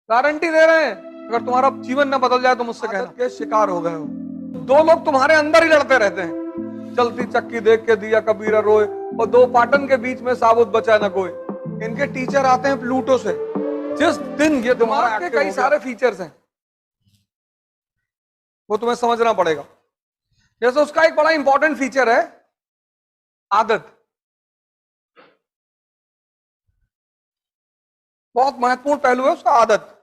Guarantee दे रहे हैं, अगर तुम्हारा जीवन न बदल जाए तो मुझसे कहना के शिकार हो गए हो। दो लोग तुम्हारे अंदर ही लड़ते रहते हैं, चलती चक्की देख के दिया कबीरा रोए, और दो पाटन के बीच में साबुत बचा न कोई। इनके टीचर आते हैं प्लूटो से। जिस दिन ये तुम्हारा के कई सारे फीचर्स हैं, वो तुम्हें समझना पड़ेगा। जैसे उसका एक बड़ा इंपॉर्टेंट फीचर है आदत, बहुत महत्वपूर्ण पहलू है उसका आदत।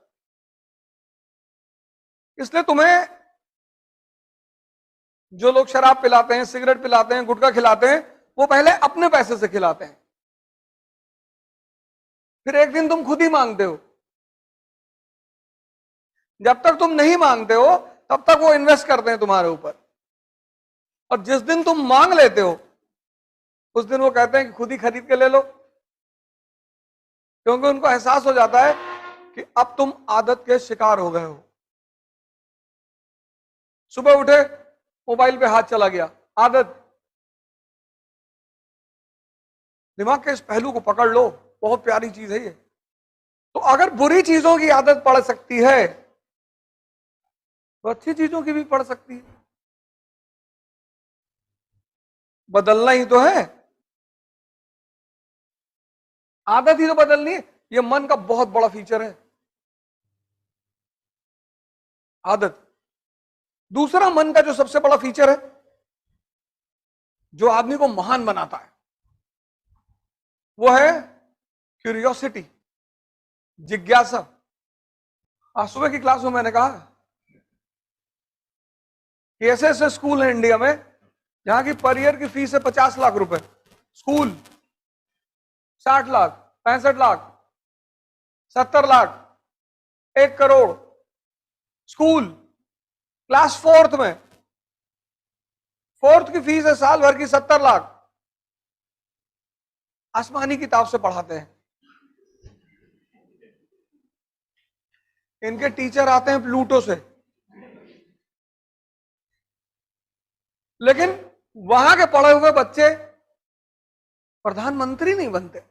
इसलिए तुम्हें जो लोग शराब पिलाते हैं, सिगरेट पिलाते हैं, गुटखा खिलाते हैं, वो पहले अपने पैसे से खिलाते हैं, फिर एक दिन तुम खुद ही मांगते हो। जब तक तुम नहीं मांगते हो तब तक वो इन्वेस्ट करते हैं तुम्हारे ऊपर, और जिस दिन तुम मांग लेते हो उस दिन वो कहते हैं कि खुद ही खरीद के ले लो, क्योंकि उनको एहसास हो जाता है कि अब तुम आदत के शिकार हो गए हो। सुबह उठे, मोबाइल पे हाथ चला गया, आदत। दिमाग के इस पहलू को पकड़ लो, बहुत प्यारी चीज है ये। तो अगर बुरी चीजों की आदत पड़ सकती है तो अच्छी चीजों की भी पड़ सकती है। बदलना ही तो है, आदत ही तो बदलनी है। ये मन का बहुत बड़ा फीचर है, आदत। दूसरा मन का जो सबसे बड़ा फीचर है, जो आदमी को महान बनाता है, वो है क्यूरियोसिटी, जिज्ञासा। आज सुबह की क्लास में मैंने कहा कि ऐसे ऐसे स्कूल हैं इंडिया में जहां की पर ईयर की फीस है 50 लाख रुपए, school 60 lakh, 65 lakh, 70 lakh, 1 crore. School class fourth में, फोर्थ की फीस है साल भर की 70 लाख। आसमानी किताब से पढ़ाते हैं। इनके टीचर आते हैं प्लूटो से, लेकिन वहां के पढ़े हुए बच्चे प्रधानमंत्री नहीं बनते,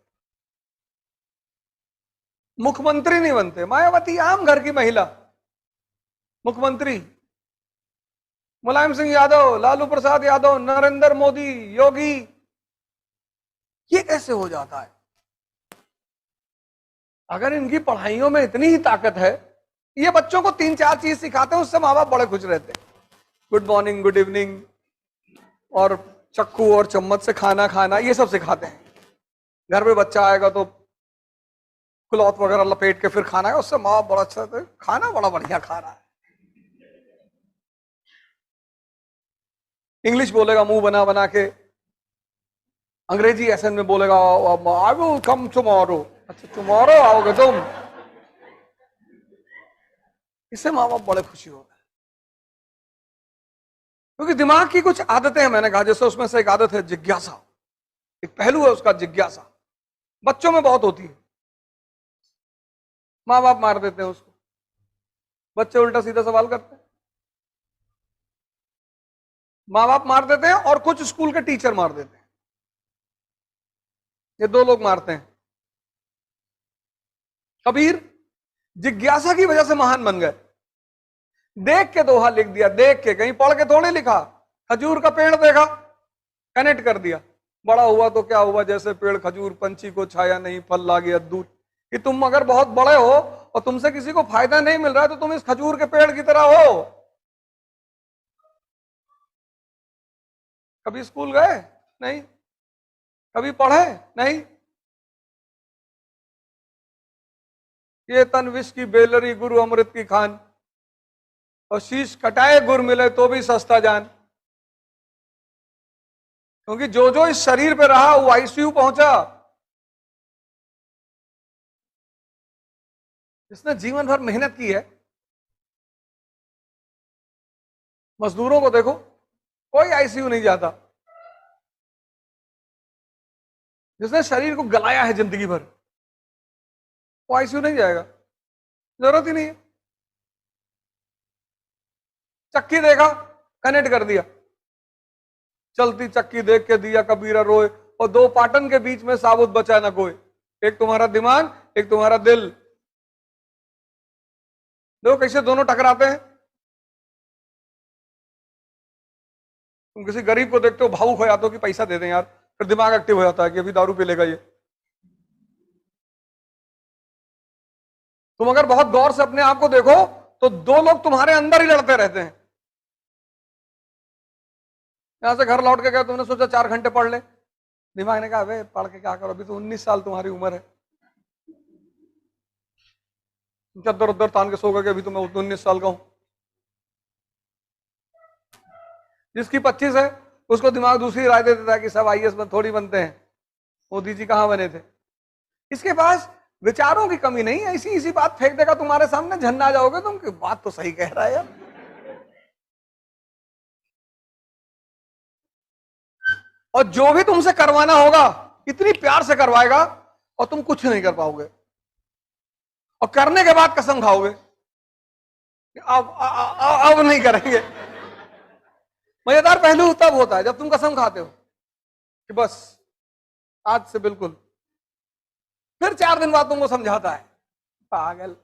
मुख्यमंत्री नहीं बनते। मायावती आम घर की महिला मुख्यमंत्री, मुलायम सिंह यादव, लालू प्रसाद यादव, नरेंद्र मोदी, योगी, ये कैसे हो जाता है? अगर इनकी पढ़ाइयों में इतनी ही ताकत है, ये बच्चों को 3-4 चीज सिखाते हैं, उससे माँ बाप बड़े खुश रहते हैं। गुड मॉर्निंग, गुड इवनिंग, और चक्कू और चम्मच से खाना खाना, ये सब सिखाते हैं। घर में बच्चा आएगा तो क्लॉथ वगैरह लपेट के फिर खाना है, उससे माँ बाप बड़ा अच्छा है, खाना बड़ा बढ़िया खा रहा है। इंग्लिश बोलेगा मुंह बना बना के, अंग्रेजी एसेंट में बोलेगा आई विल कम टुमारो। अच्छा, टुमारो आओगे तुम? इससे माँ बाप बड़े खुशी हो गए, क्योंकि दिमाग की कुछ आदतें हैं। मैंने कहा जैसे उसमें से एक आदत है जिज्ञासा, एक पहलू है उसका जिज्ञासा, बच्चों में बहुत होती है। माँ बाप मार देते हैं उसको, बच्चे उल्टा सीधा सवाल करते हैं। माँ बाप मार देते हैं और कुछ स्कूल के टीचर मार देते हैं। ये दो लोग मारते हैं। कबीर जिज्ञासा की वजह से महान बन गए। देख के दोहा लिख दिया, देख के, कहीं पढ़ के थोड़े लिखा। खजूर का पेड़ देखा, कनेक्ट कर दिया, बड़ा हुआ तो क्या हुआ, जैसे पेड़ खजूर, पंछी को छाया नहीं, फल ला गया दूर। कि तुम अगर बहुत बड़े हो और तुमसे किसी को फायदा नहीं मिल रहा है तो तुम इस खजूर के पेड़ की तरह हो। कभी स्कूल गए? नहीं। कभी पढ़े? नहीं। ये तन विष की बेलरी, गुरु अमृत की खान, और शीश कटाए गुर मिले तो भी सस्ता जान। क्योंकि जो जो इस शरीर पे रहा वो आईसीयू पहुंचा। जिसने जीवन भर मेहनत की है, मजदूरों को देखो, कोई आईसीयू नहीं जाता। जिसने शरीर को गलाया है जिंदगी भर, वो आईसीयू नहीं जाएगा, जरूरत ही नहीं है। चक्की देखा, कनेक्ट कर दिया, चलती चक्की देख के दिया कबीरा रोए, और दो पाटन के बीच में साबुत बचा ना कोई। एक तुम्हारा दिमाग, एक तुम्हारा दिल। देखो कैसे दोनों टकराते हैं। तुम किसी गरीब को देखते हो, भावुक हो जाते हो कि पैसा दे दें यार, फिर दिमाग एक्टिव हो जाता है कि अभी दारू पी लेगा ये। तुम अगर बहुत गौर से अपने आप को देखो तो दो लोग तुम्हारे अंदर ही लड़ते रहते हैं। यहां से घर लौट के गए, तुमने सोचा 4 घंटे पढ़ ले, दिमाग ने कहा अबे पढ़ के क्या करो, अभी तो 19 साल तुम्हारी उम्र है। चद्दर उद्दर तान के सो गए कि अभी तो मैं 19 साल का हूं। जिसकी 25 है उसको दिमाग दूसरी राय दे देता है कि सब आईएएस थोड़ी बनते हैं, मोदी जी कहां बने थे। इसके पास विचारों की कमी नहीं है, इसी इसी बात फेंक देगा तुम्हारे सामने, झन्ना जाओगे तुम कि बात तो सही कह रहा है यार। और जो भी तुमसे करवाना होगा इतनी प्यार से करवाएगा और तुम कुछ नहीं कर पाओगे, और करने के बाद कसम खाओगे अब नहीं करेंगे। मजेदार पहलू तब होता है जब तुम कसम खाते हो कि बस आज से बिल्कुल, फिर 4 दिन बाद तुमको समझाता है पागल।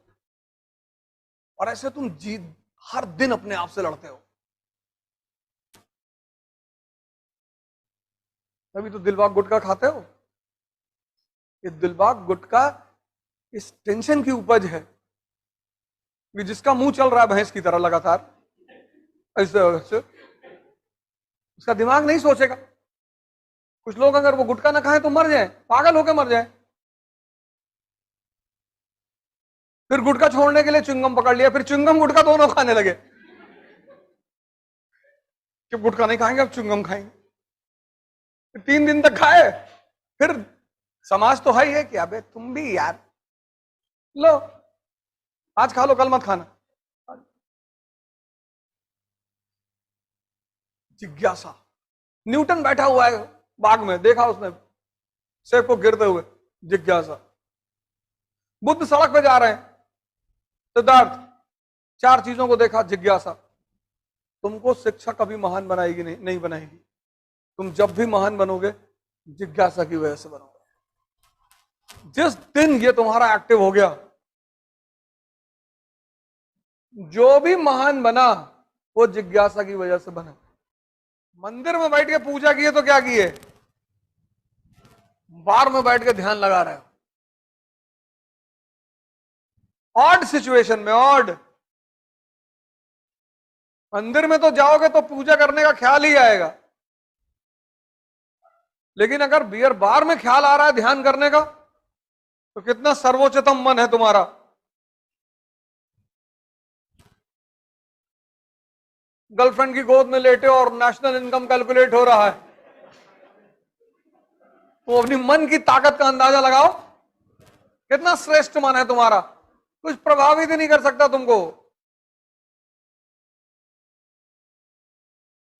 और ऐसे तुम जीत हर दिन अपने आप से लड़ते हो। तभी तो दिलबाग गुटखा खाते हो। ये दिलबाग गुटखा इस टेंशन की उपज है कि जिसका मुंह चल रहा है भैंस की तरह लगातार, ऐसे उसका दिमाग नहीं सोचेगा। कुछ लोग अगर वो गुटखा ना खाएं तो मर जाए, पागल होकर मर जाए। फिर गुटखा छोड़ने के लिए च्युइंगम पकड़ लिया, फिर च्युइंगम गुटखा दोनों खाने लगे कि गुटखा नहीं खाएंगे अब च्युइंगम खाएंगे। 3 दिन तक खाए, फिर समाज तो है ही है कि अबे तुम भी यार लो आज खा लो कल मत खाना। जिज्ञासा। न्यूटन बैठा हुआ है बाग में, देखा उसने सेब को गिरते हुए, जिज्ञासा। बुद्ध सड़क पे जा रहे हैं, सिद्धार्थ 4 चीजों को देखा, जिज्ञासा। तुमको शिक्षा कभी महान बनाएगी नहीं बनाएगी। तुम जब भी महान बनोगे जिज्ञासा की वजह से बनोगे। जिस दिन ये तुम्हारा एक्टिव हो गया, जो भी महान बना वो जिज्ञासा की वजह से बना। मंदिर में बैठ के पूजा किए तो क्या किए, बार में बैठ के ध्यान लगा रहे हो। ऑड सिचुएशन में, ऑड। मंदिर में तो जाओगे तो पूजा करने का ख्याल ही आएगा, लेकिन अगर बियर बार में ख्याल आ रहा है ध्यान करने का तो कितना सर्वोच्चतम मन है तुम्हारा। गर्लफ्रेंड की गोद में लेटे और नेशनल इनकम कैलकुलेट हो रहा है, तो अपनी मन की ताकत का अंदाजा लगाओ, कितना श्रेष्ठ मन है तुम्हारा। कुछ प्रभावित ही नहीं कर सकता तुमको।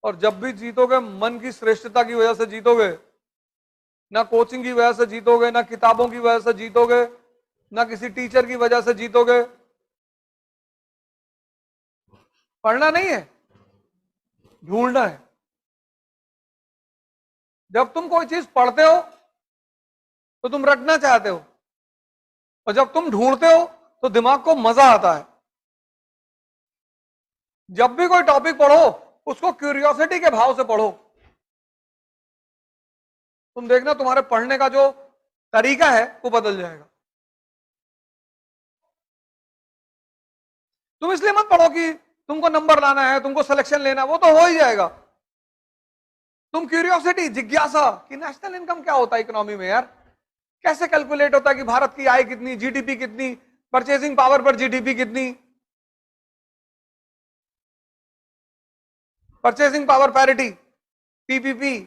और जब भी जीतोगे मन की श्रेष्ठता की वजह से जीतोगे, ना कोचिंग की वजह से जीतोगे, ना किताबों की वजह से जीतोगे, ना किसी टीचर की वजह से जीतोगे। पढ़ना नहीं है, ढूंढना है। जब तुम कोई चीज पढ़ते हो तो तुम रटना चाहते हो, और जब तुम ढूंढते हो तो दिमाग को मजा आता है। जब भी कोई टॉपिक पढ़ो उसको क्यूरियोसिटी के भाव से पढ़ो। तुम देखना तुम्हारे पढ़ने का जो तरीका है वो बदल जाएगा। तुम इसलिए मत पढ़ो कि तुमको नंबर लाना है, तुमको सिलेक्शन लेना है, वो तो हो ही जाएगा। तुम क्यूरियोसिटी, जिज्ञासा कि नेशनल इनकम क्या होता है इकोनॉमी में यार, कैसे कैलकुलेट होता है कि भारत की आय कितनी, जीडीपी कितनी, परचेसिंग पावर पर जीडीपी कितनी, परचेसिंग पावर पैरिटी, पीपीपी।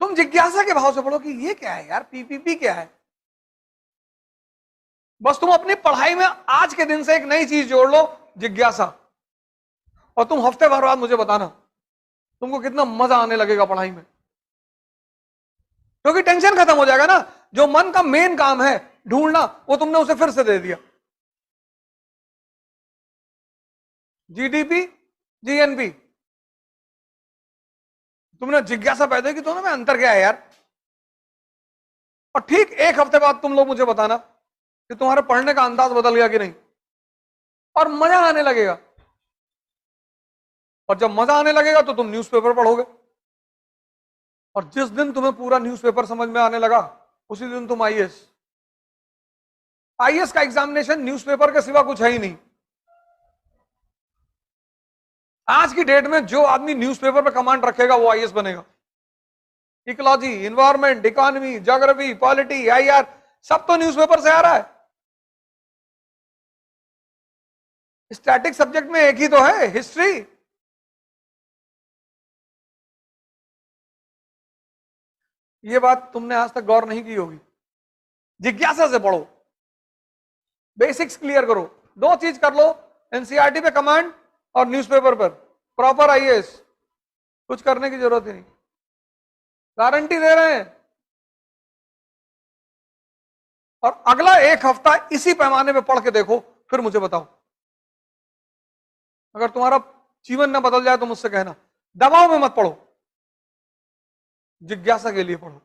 तुम जिज्ञासा के भाव से पढ़ो कि ये क्या है यार, पीपीपी क्या है। बस तुम अपनी पढ़ाई में आज के दिन से एक नई चीज जोड़ लो, जिज्ञासा, और तुम हफ्ते भर बाद मुझे बताना तुमको कितना मजा आने लगेगा पढ़ाई में। क्योंकि टेंशन खत्म हो जाएगा ना। जो मन का मेन काम है ढूंढना, वो तुमने उसे फिर से दे दिया। जीडीपी, जीएनपी, तुमने जिज्ञासा पैदा की दोनों में अंतर क्या है यार। और ठीक एक हफ्ते बाद तुम लोग मुझे बताना कि तुम्हारे पढ़ने का अंदाज बदल गया कि नहीं, और मजा आने लगेगा। और जब मजा आने लगेगा तो तुम न्यूज़पेपर पढ़ोगे, और जिस दिन तुम्हें पूरा न्यूज़पेपर समझ में आने लगा उसी दिन तुम आईएएस। आईएएस का एग्जामिनेशन न्यूज़पेपर के सिवा कुछ है ही नहीं। आज की डेट में जो आदमी न्यूज़पेपर पे कमांड रखेगा वो आईएएस बनेगा। Ecology, environment, economy, geography, polity, IR, सब तो न्यूज़पेपर से आ रहा है। स्टैटिक सब्जेक्ट में एक ही तो है, हिस्ट्री। ये बात तुमने आज तक गौर नहीं की होगी। जिज्ञासा से पढ़ो, बेसिक्स क्लियर करो, दो चीज कर लो, एनसीईआरटी पे कमांड और न्यूज़पेपर पर प्रॉपर आईएएस। कुछ करने की जरूरत ही नहीं, गारंटी दे रहे हैं। और अगला एक हफ्ता इसी पैमाने पे पढ़ के देखो, फिर मुझे बताओ। अगर तुम्हारा जीवन न बदल जाए तो मुझसे कहना। दबाव में मत पढ़ो, जिज्ञासा के लिए पढ़ो।